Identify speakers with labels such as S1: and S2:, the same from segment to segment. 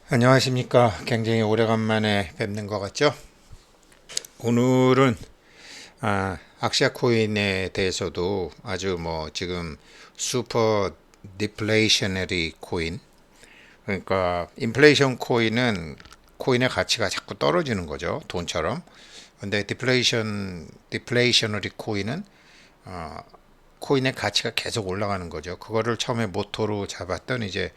S1: 안녕하십니까. 굉장히 오래간만에 뵙는 것 같죠? 오늘은 악시아 코인에 대해서도 아주 뭐 지금 슈퍼 디플레이셔너리 코인, 그러니까 인플레이션 코인은 코인의 가치가 자꾸 떨어지는 거죠, 돈처럼. 근데 디플레이셔너리 코인은 코인의 가치가 계속 올라가는 거죠. 그거를 처음에 모토로 잡았던 이제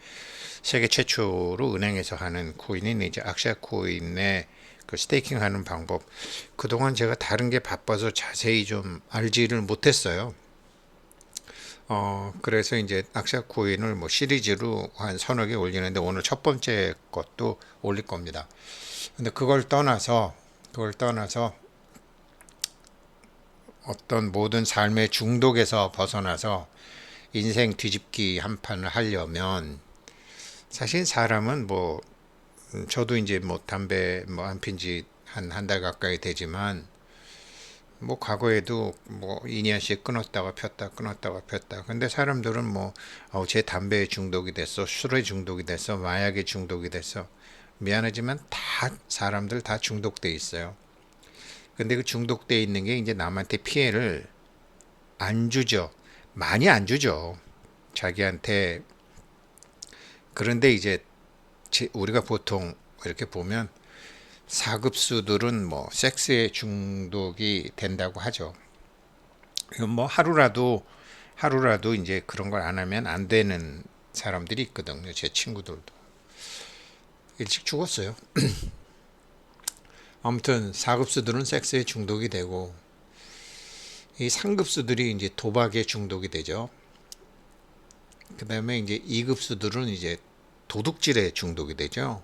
S1: 세계 최초로 은행에서 하는 코인인 이제 악시아 코인의 그 스테이킹 하는 방법. 그동안 제가 다른 게 바빠서 자세히 좀 알지를 못했어요. 그래서 이제 악시아 코인을 뭐 시리즈로 한 서너 개 올리는데 오늘 첫 번째 것도 올릴 겁니다. 근데 그걸 떠나서 어떤 모든 삶의 중독에서 벗어나서 인생 뒤집기 한 판을 하려면 사실 사람은 뭐 저도 이제 뭐 담배 뭐 안 핀 지 한 달 가까이 되지만 뭐 과거에도 뭐 2년씩 끊었다가 폈다 끊었다가 폈다. 근데 사람들은 뭐 제 담배에 중독이 됐어, 술에 중독이 됐어, 마약에 중독이 됐어. 미안하지만 다 사람들 다 중독돼 있어요. 근데 그 중독돼 있는 게 이제 남한테 피해를 안 주죠. 많이 안 주죠. 자기한테. 그런데 이제 우리가 보통 이렇게 보면 사급수들은 뭐 섹스에 중독이 된다고 하죠. 이건 뭐 하루라도 이제 그런 걸 안 하면 안 되는 사람들이 있거든요. 제 친구들도 일찍 죽었어요. 아무튼 사급수들은 섹스에 중독이 되고 이 상급수들이 이제 도박에 중독이 되죠. 그다음에 이제 2급수들은 이제 도둑질에 중독이 되죠.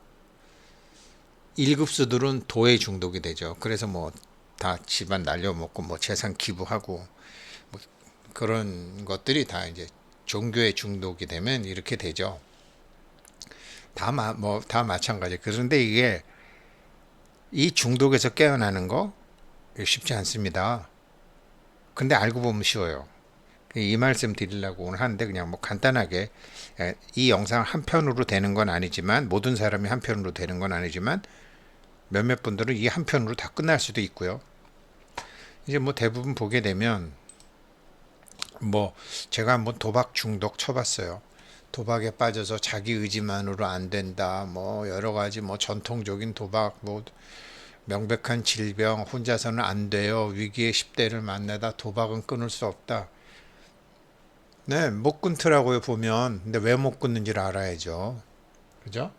S1: 1급수들은 도에 중독이 되죠. 그래서 뭐 다 집안 날려먹고 뭐 재산 기부하고 뭐 그런 것들이 다 이제 종교에 중독이 되면 이렇게 되죠. 다 마찬가지. 그런데 이게 이 중독에서 깨어나는 거 쉽지 않습니다. 근데 알고 보면 쉬워요. 이 말씀 드리려고 오늘 하는데 그냥 뭐 간단하게 이 영상 한 편으로 되는 건 아니지만 모든 사람이 한 편으로 되는 건 아니지만 몇몇 분들은 이 한 편으로 다 끝날 수도 있고요. 이제 뭐 대부분 보게 되면 뭐 제가 한번 도박 중독 쳐봤어요. 도박에 빠져서 자기 의지만으로 안 된다. 뭐 여러 가지 뭐 전통적인 도박, 뭐 명백한 질병, 혼자서는 안 돼요. 위기의 10대를 만나다 도박은 끊을 수 없다. 네, 못 끊더라고요, 보면. 근데 왜 못 끊는지를 알아야죠. 그죠?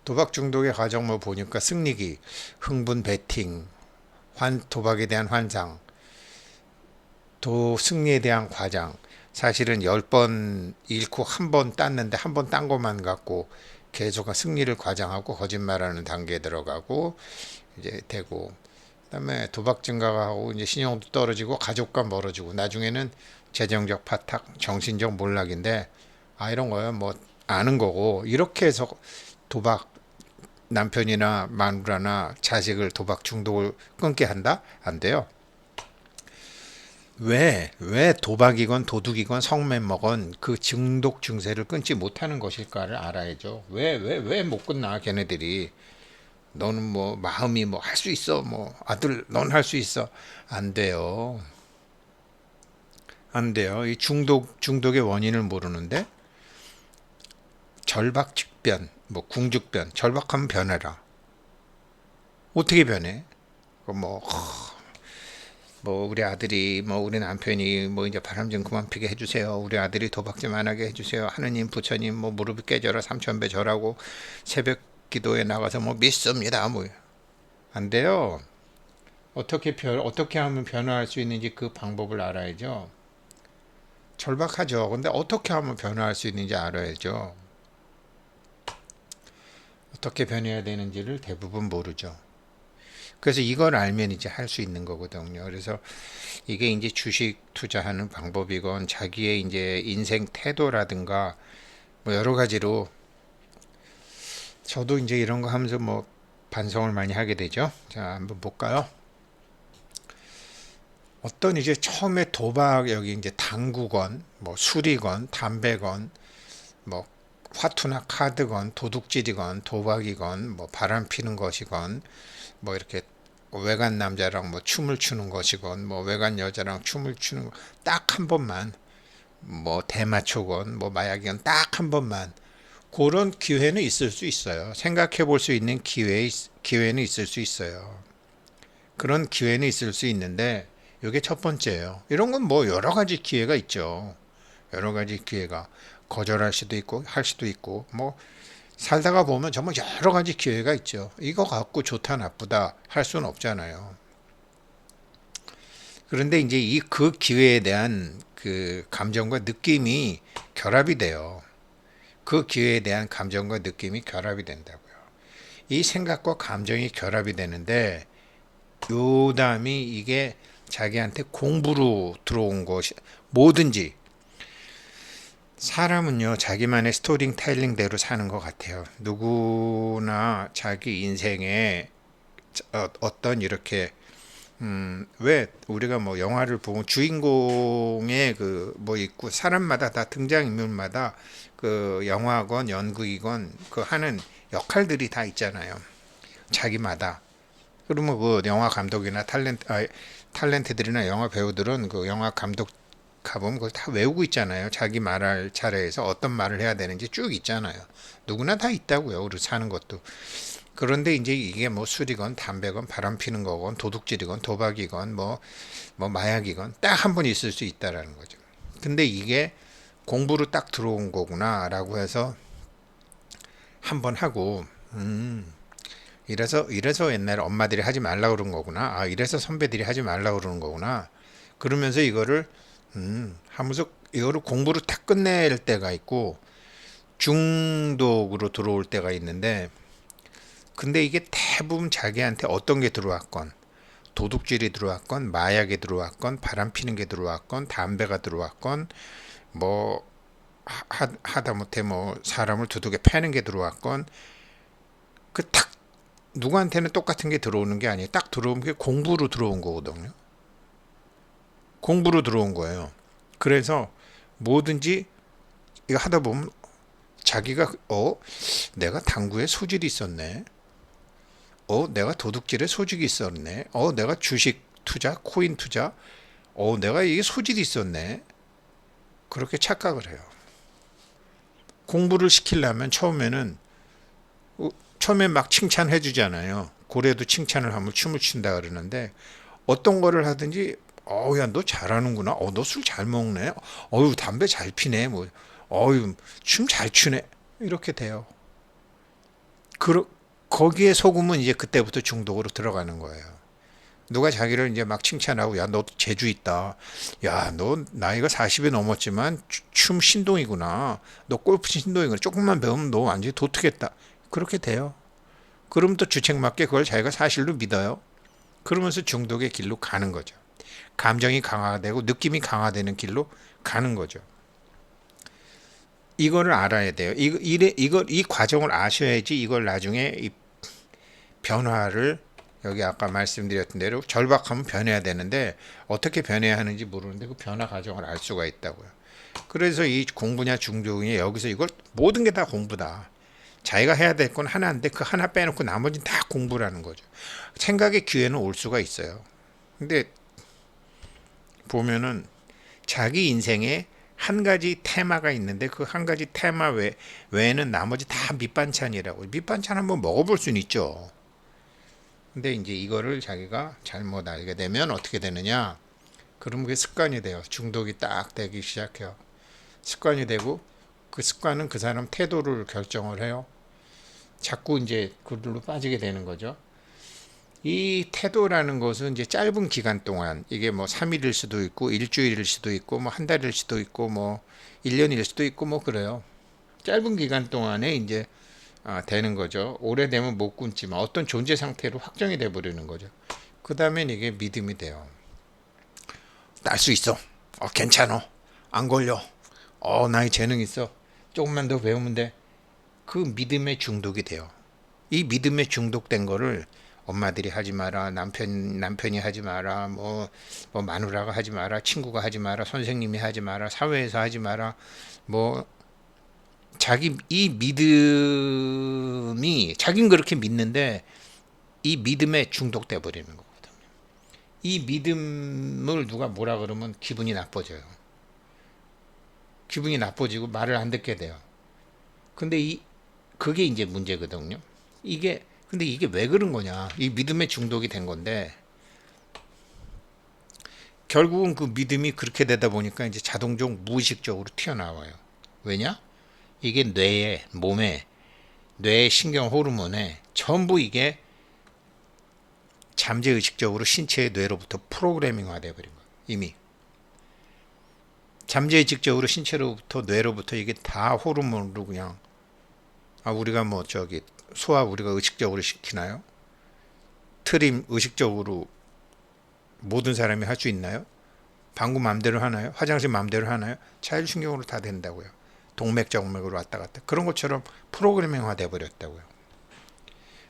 S1: 도박 중독의 과정을 보니까 승리기, 흥분 베팅, 도박에 대한 환상, 또 승리에 대한 과장. 사실은 10번 잃고 한 번 땄는데 한 번 딴 것만 갖고 계속 승리를 과장하고 거짓말하는 단계에 들어가고 이제 되고 그다음에 도박 증가하고 이제 신용도 떨어지고 가족과 멀어지고 나중에는 재정적 파탁, 정신적 몰락인데 이런 거야 뭐 아는 거고 이렇게 해서 도박 남편이나 마누라나 자식을 도박 중독을 끊게 한다? 안 돼요. 왜 도박이건 도둑이건 성매먹건 그 중독 증세를 끊지 못하는 것일까를 알아야죠. 왜 못 끊나, 걔네들이. 너는 뭐, 마음이 뭐, 할 수 있어. 뭐, 아들, 넌 할 수 있어. 안 돼요. 안 돼요. 이 중독의 원인을 모르는데, 절박직변, 뭐, 궁죽변, 절박하면 변해라. 어떻게 변해? 뭐, 뭐 우리 아들이 뭐 우리 남편이 뭐 이제 바람 좀 그만 피게 해주세요. 우리 아들이 도박 좀 안 하게 해주세요. 하느님 부처님 뭐 무릎이 깨져라 삼천배 절하고 새벽 기도에 나가서 뭐 믿습니다. 뭐 안 돼요. 어떻게 하면 변화할 수 있는지 그 방법을 알아야죠. 절박하죠. 근데 어떻게 하면 변화할 수 있는지 알아야죠. 어떻게 변해야 되는지를 대부분 모르죠. 그래서 이걸 알면 이제 할 수 있는 거거든요. 그래서 이게 이제 주식 투자하는 방법이건 자기의 이제 인생 태도라든가 뭐 여러 가지로 저도 이제 이런 거 하면서 뭐 반성을 많이 하게 되죠. 자, 한번 볼까요? 어떤 이제 처음에 도박 여기 이제 당구건 뭐 술이건 담배건 뭐 화투나 카드건 도둑질이건 도박이건 뭐 바람 피는 것이건 뭐 이렇게 외간 남자랑 뭐 춤을 추는 것이건 뭐 외간 여자랑 춤을 추는 딱 한 번만, 뭐 대마초건 뭐 마약이건 딱 한 번만, 그런 기회는 있을 수 있어요. 생각해 볼 수 있는 기회는 있을 수 있어요. 그런 기회는 있을 수 있는데 이게 첫 번째예요. 이런 건 뭐 여러 가지 기회가 있죠. 여러 가지 기회가 거절할 수도 있고 할 수도 있고 뭐 살다가 보면 정말 여러 가지 기회가 있죠. 이거 갖고 좋다 나쁘다 할 수는 없잖아요. 그런데 이제 이 그 기회에 대한 그 감정과 느낌이 결합이 돼요. 그 기회에 대한 감정과 느낌이 결합이 된다고요. 이 생각과 감정이 결합이 되는데 요 다음이 이게 자기한테 공부로 들어온 것이 뭐든지, 사람은요 자기만의 스토리텔링대로 사는 것 같아요. 누구나 자기 인생에 어떤 이렇게 왜 우리가 뭐 영화를 보면 주인공의 그 뭐 있고 사람마다 다 등장인물마다 그 영화건 연극이건 그 하는 역할들이 다 있잖아요. 자기마다. 그러면 그 영화 감독이나 탤런트들이나 영화 배우들은 그 영화 감독 가보면 그걸 다 외우고 있잖아요. 자기 말할 차례에서 어떤 말을 해야 되는지 쭉 있잖아요. 누구나 다 있다고요. 우리 사는 것도. 그런데 이제 이게 뭐 술이건 담배건 바람 피는 거건 도둑질이건 도박이건 뭐 마약이건 딱 한 번 있을 수 있다라는 거죠. 근데 이게 공부로 딱 들어온 거구나라고 해서 한 번 하고 이래서 옛날에 엄마들이 하지 말라 그런 거구나. 아, 이래서 선배들이 하지 말라 그러는 거구나. 그러면서 이거를 하면서 이거를 공부로 딱 끝낼 때가 있고 중독으로 들어올 때가 있는데, 근데 이게 대부분 자기한테 어떤 게 들어왔건 도둑질이 들어왔건 마약이 들어왔건 바람 피는 게 들어왔건 담배가 들어왔건 뭐 하다못해 뭐 사람을 두둑에 패는 게 들어왔건 그 딱 누구한테는 똑같은 게 들어오는 게 아니에요. 딱 들어온 게 공부로 들어온 거거든요. 공부로 들어온 거예요. 그래서 뭐든지 이거 하다 보면 자기가 내가 당구에 소질이 있었네. 내가 도둑질에 소질이 있었네. 내가 주식 투자, 코인 투자, 내가 이게 소질이 있었네. 그렇게 착각을 해요. 공부를 시키려면 처음에 막 칭찬해 주잖아요. 고래도 칭찬을 하면 춤을 춘다 그러는데 어떤 거를 하든지 야, 너 잘하는구나. 너 술 잘 먹네. 담배 잘 피네. 뭐, 춤 잘 추네. 이렇게 돼요. 그, 거기에 속으면 이제 그때부터 중독으로 들어가는 거예요. 누가 자기를 이제 막 칭찬하고, 야, 너 재주 있다. 야, 너 나이가 40이 넘었지만 춤 신동이구나. 너 골프 신동이구나. 조금만 배우면 너 완전히 도트겠다. 그렇게 돼요. 그럼 또 주책맞게 그걸 자기가 사실로 믿어요. 그러면서 중독의 길로 가는 거죠. 감정이 강화되고 느낌이 강화되는 길로 가는 거죠. 이거를 알아야 돼요. 이 과정을 아셔야지 이걸 나중에 이 변화를, 여기 아까 말씀드렸던 대로 절박하면 변해야 되는데 어떻게 변해야 하는지 모르는데 그 변화 과정을 알 수가 있다고요. 그래서 이 공부냐 중독이냐 여기서 이걸 모든 게 다 공부다. 자기가 해야 될 건 하나인데 그 하나 빼놓고 나머지는 다 공부라는 거죠. 생각의 기회는 올 수가 있어요. 근데 보면은 자기 인생에 한 가지 테마가 있는데 그 한 가지 테마 외에는 나머지 다 밑반찬이라고. 밑반찬 한번 먹어볼 수는 있죠. 근데 이제 이거를 자기가 잘못 알게 되면 어떻게 되느냐? 그러면 그게 습관이 돼요. 중독이 딱 되기 시작해요. 습관이 되고 그 습관은 그 사람 태도를 결정을 해요. 자꾸 이제 그걸로 빠지게 되는 거죠. 이 태도라는 것은 이제 짧은 기간 동안, 이게 뭐 3일일 수도 있고 일주일일 수도 있고 뭐 한 달일 수도 있고 뭐 1년일 수도 있고 뭐 그래요. 짧은 기간 동안에 이제 되는 거죠. 오래되면 못 끊지만 어떤 존재 상태로 확정이 돼 버리는 거죠. 그 다음엔 이게 믿음이 돼요. 딸 수 있어. 괜찮어. 안 걸려. 나의 재능 있어. 조금만 더 배우면 돼. 그 믿음의 중독이 돼요. 이 믿음에 중독된 거를 엄마들이 하지 마라, 남편이 하지 마라, 뭐 마누라가 하지 마라, 친구가 하지 마라, 선생님이 하지 마라, 사회에서 하지 마라, 뭐 자기 이 믿음이 자긴 그렇게 믿는데 이 믿음에 중독돼 버리는 거거든요. 이 믿음을 누가 뭐라 그러면 기분이 나빠져요. 기분이 나빠지고 말을 안 듣게 돼요. 근데 그게 이제 문제거든요. 근데 이게 왜 그런 거냐? 이 믿음에 중독이 된 건데 결국은 그 믿음이 그렇게 되다 보니까 이제 자동적으로 무의식적으로 튀어나와요. 왜냐? 이게 뇌의 신경 호르몬에 전부 이게 잠재의식적으로 신체의 뇌로부터 프로그래밍화 되어버린 거예요. 이미 잠재의식적으로 신체로부터 뇌로부터 이게 다 호르몬으로 그냥 우리가 뭐 소화 우리가 의식적으로 시키나요? 트림 의식적으로 모든 사람이 할 수 있나요? 방구 마음대로 하나요? 화장실 마음대로 하나요? 자율신경으로 다 된다고요. 동맥정맥으로 왔다 갔다. 그런 것처럼 프로그래밍화 돼 버렸다고요.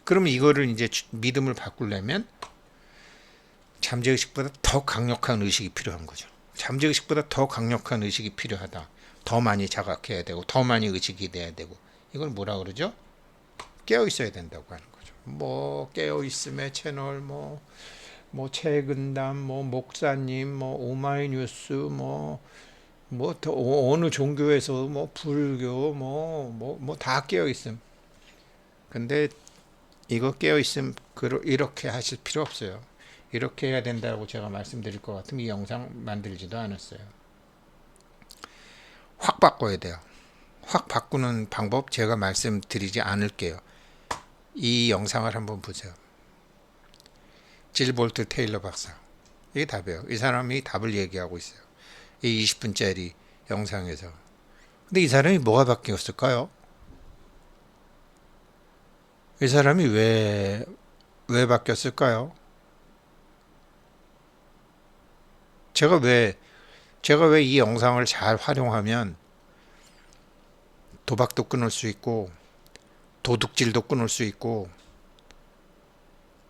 S1: 그러면 이거를 이제 믿음을 바꾸려면 잠재의식보다 더 강력한 의식이 필요한 거죠. 잠재의식보다 더 강력한 의식이 필요하다. 더 많이 자각해야 되고 더 많이 의식이 돼야 되고 이걸 뭐라 그러죠? 깨어 있어야 된다고 하는 거죠. 뭐 깨어 있음의 채널 뭐 최근담 목사님 오마이뉴스 어느 종교에서 불교 다 깨어 있음. 근데 이거 깨어 있음 이렇게 하실 필요 없어요. 이렇게 해야 된다고 제가 말씀드릴 것 같으면 이 영상 만들지도 않았어요. 확 바꿔야 돼요. 확 바꾸는 방법 제가 말씀드리지 않을게요. 이 영상을 한번 보세요. 질 볼트 테일러 박사. 이게 답이에요. 이 사람이 답을 얘기하고 있어요. 이 20분짜리 영상에서. 근데 이 사람이 뭐가 바뀌었을까요? 이 사람이 왜 바뀌었을까요? 제가 왜 이 영상을 잘 활용하면 도박도 끊을 수 있고 도둑질도 끊을 수 있고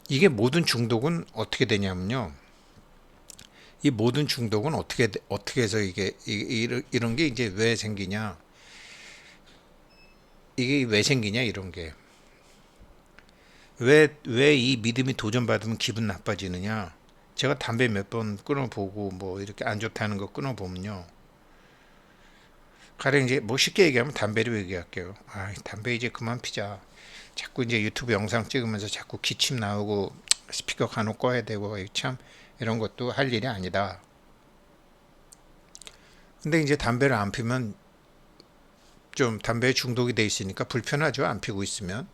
S1: 이게 모든 중독은 어떻게 되냐면요. 이 모든 중독은 어떻게 해서 이런 게 이제 왜 생기냐? 이게 왜 생기냐 이런 게. 왜 이 믿음이 도전받으면 기분 나빠지느냐? 제가 담배 몇 번 끊어보고 이렇게 안 좋다는 거 끊어보면요. 가령 이제 쉽게 얘기하면 담배를 얘기할게요. 담배 이제 그만 피자. 자꾸 이제 유튜브 영상 찍으면서 자꾸 기침 나오고 스피커 간혹 꺼야 되고 참 이런 것도 할 일이 아니다. 근데 이제 담배를 안 피면 좀 담배에 중독이 돼 있으니까 불편하죠. 안 피고 있으면.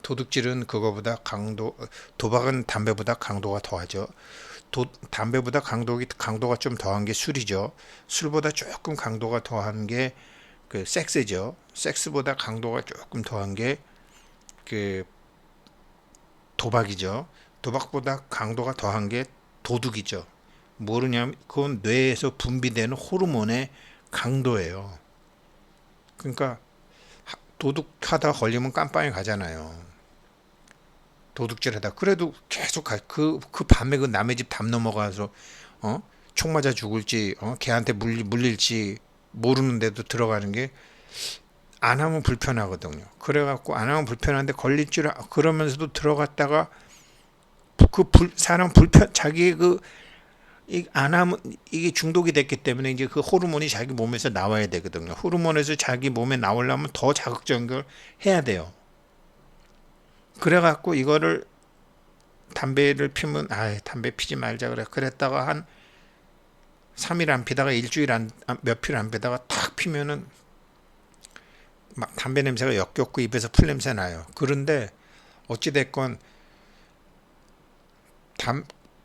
S1: 도둑질은 도박은 담배보다 강도가 더하죠. 담배보다 강도가 좀 더한 게 술이죠. 술보다 조금 강도가 더한 게 그 섹스죠. 섹스보다 강도가 조금 더한 게 그 도박이죠. 도박보다 강도가 더한 게 도둑이죠. 모르냐면 그건 뇌에서 분비되는 호르몬의 강도예요. 그러니까 도둑하다 걸리면 깜빵에 가잖아요. 도둑질하다. 그래도 계속 그 밤에 그 남의 집 담 넘어가서 총 맞아 죽을지 걔한테 물릴지 모르는데도 들어가는 게 안 하면 불편하거든요. 그래갖고 안 하면 불편한데 걸릴 줄 그러면서도 들어갔다가 사람 자기 안 하면 이게 중독이 됐기 때문에 이제 그 호르몬이 자기 몸에서 나와야 되거든요. 호르몬에서 자기 몸에 나오려면 더 자극적인 해야 돼요. 그래갖고 이거를 담배를 피면 담배 피지 말자 그랬다가 한 3일 안 피다가 일주일 며칠 안 피다가 탁 피면은 막 담배 냄새가 역겹고 입에서 풀 냄새 나요. 그런데 어찌됐건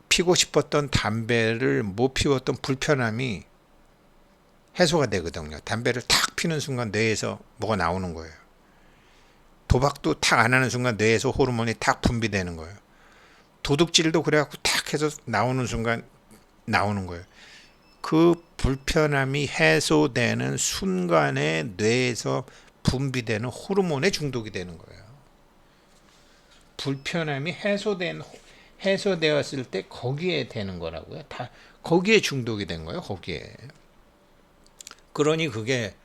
S1: 피고 싶었던 담배를 못 피웠던 불편함이 해소가 되거든요. 담배를 탁 피는 순간 뇌에서 뭐가 나오는 거예요. 도박도 탁 안 하는 순간 뇌에서 호르몬이 탁 분비되는 거예요. 도둑질도 그래갖고 탁 해서 나오는 순간 나오는 거예요. 그 불편함이 해소되는 순간에 뇌에서 분비되는 호르몬에 중독이 되는 거예요. 불편함이 해소되었을 때 거기에 되는 거라고요. 다 거기에 중독이 된 거예요. 거기에. 그러니 그게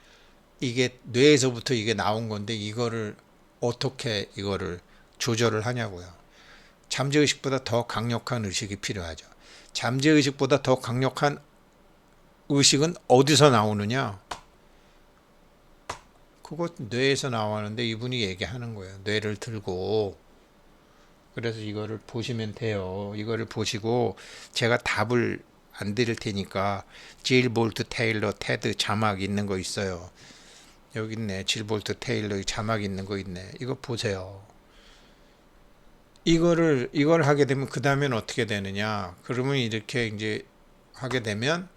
S1: 이게 뇌에서부터 이게 나온 건데 이거를 어떻게 이거를 조절을 하냐고요. 잠재의식보다 더 강력한 의식이 필요하죠. 잠재의식보다 더 강력한 의식은 어디서 나오느냐? 그것 뇌에서 나왔는데 이분이 얘기하는 거예요. 뇌를 들고. 그래서 이거를 보시면 돼요. 이거를 보시고 제가 답을 안 드릴 테니까 질 볼트 테일러 테드 자막 있는 거 있어요. 여기 있네. 질 볼트 테일러 자막 있는 거 있네. 이거 보세요. 이걸 하게 되면 그 다음엔 어떻게 되느냐? 그러면 이렇게 이제 하게 되면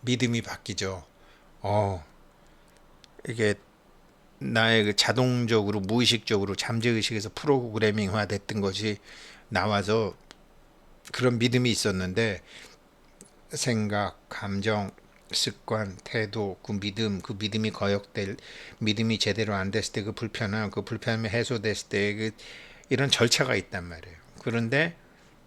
S1: 믿음이 바뀌죠. 어, 이게 나의 그 자동적으로 무의식적으로 잠재의식에서 프로그래밍화 됐던 것이 나와서 그런 믿음이 있었는데 생각, 감정, 습관, 태도, 그 믿음이 거역될, 믿음이 제대로 안 됐을 때 그 불편함이 해소됐을 때 이런 절차가 있단 말이에요. 그런데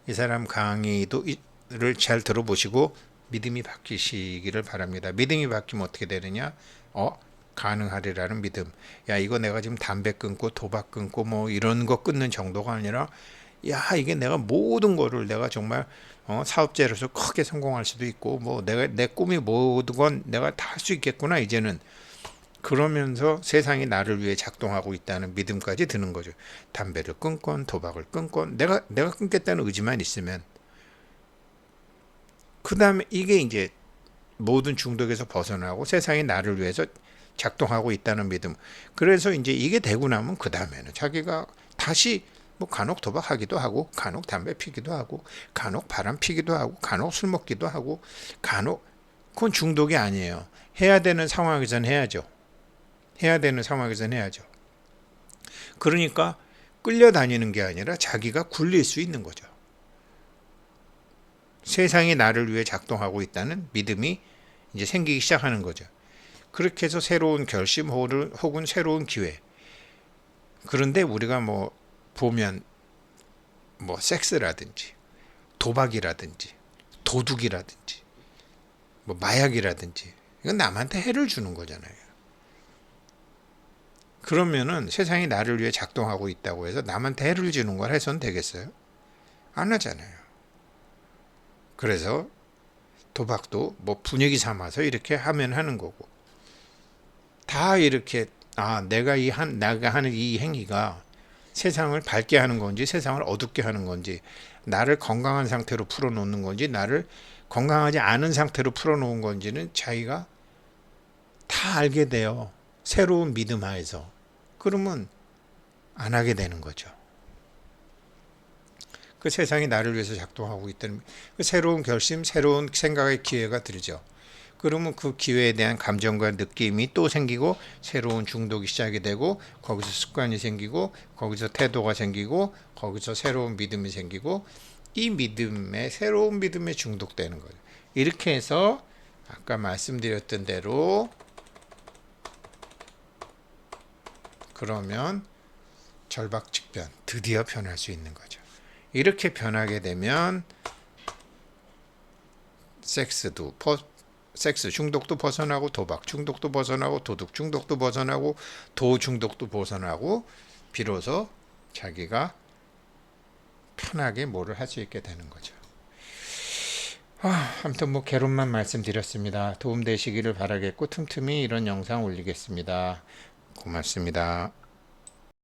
S1: 이 사람 강의를 잘 들어보시고 믿음이 바뀌시기를 바랍니다. 믿음이 바뀌면 어떻게 되느냐? 가능하리라는 믿음. 야, 이거 내가 지금 담배 끊고 도박 끊고 뭐 이런 거 끊는 정도가 아니라 야, 이게 내가 모든 거를 내가 정말 사업자로서 크게 성공할 수도 있고 뭐 내 꿈이 모든 건 내가 다 할 수 있겠구나 이제는. 그러면서 세상이 나를 위해 작동하고 있다는 믿음까지 드는 거죠. 담배를 끊건 도박을 끊건 내가 끊겠다는 의지만 있으면 그 다음에 이게 이제 모든 중독에서 벗어나고 세상이 나를 위해서 작동하고 있다는 믿음. 그래서 이제 이게 되고 나면 그 다음에는 자기가 다시 뭐 간혹 도박하기도 하고 간혹 담배 피기도 하고 간혹 바람 피기도 하고 간혹 술 먹기도 하고 간혹 그건 중독이 아니에요. 해야 되는 상황에선 해야죠. 해야 되는 상황에선 해야죠. 그러니까 끌려다니는 게 아니라 자기가 굴릴 수 있는 거죠. 세상이 나를 위해 작동하고 있다는 믿음이 이제 생기기 시작하는 거죠. 그렇게 해서 새로운 결심 혹은 새로운 기회. 그런데 우리가 뭐 보면 뭐 섹스라든지 도박이라든지 도둑이라든지 뭐 마약이라든지 이건 남한테 해를 주는 거잖아요. 그러면은 세상이 나를 위해 작동하고 있다고 해서 남한테 해를 주는 걸 해서는 되겠어요? 안 하잖아요. 그래서 도박도 뭐 분위기 삼아서 이렇게 하면 하는 거고 다 이렇게 내가 하는 이 행위가 세상을 밝게 하는 건지 세상을 어둡게 하는 건지 나를 건강한 상태로 풀어놓는 건지 나를 건강하지 않은 상태로 풀어놓은 건지는 자기가 다 알게 돼요. 새로운 믿음 하에서. 그러면 안 하게 되는 거죠. 그 세상이 나를 위해서 작동하고 있다는 그 새로운 결심, 새로운 생각의 기회가 들죠. 그러면 그 기회에 대한 감정과 느낌이 또 생기고 새로운 중독이 시작이 되고 거기서 습관이 생기고 거기서 태도가 생기고 거기서 새로운 믿음이 생기고 이 믿음에 새로운 믿음에 중독되는 거예요. 이렇게 해서 아까 말씀드렸던 대로 그러면 절박직변 드디어 변할 수 있는 거죠. 이렇게 변하게 되면 섹스 중독도 벗어나고 도박 중독도 벗어나고 도둑 중독도 벗어나고 도 중독도 벗어나고 비로소 자기가 편하게 뭐를 할 수 있게 되는 거죠. 아무튼 뭐 개론만 말씀드렸습니다. 도움되시기를 바라겠고 틈틈이 이런 영상 올리겠습니다. 고맙습니다.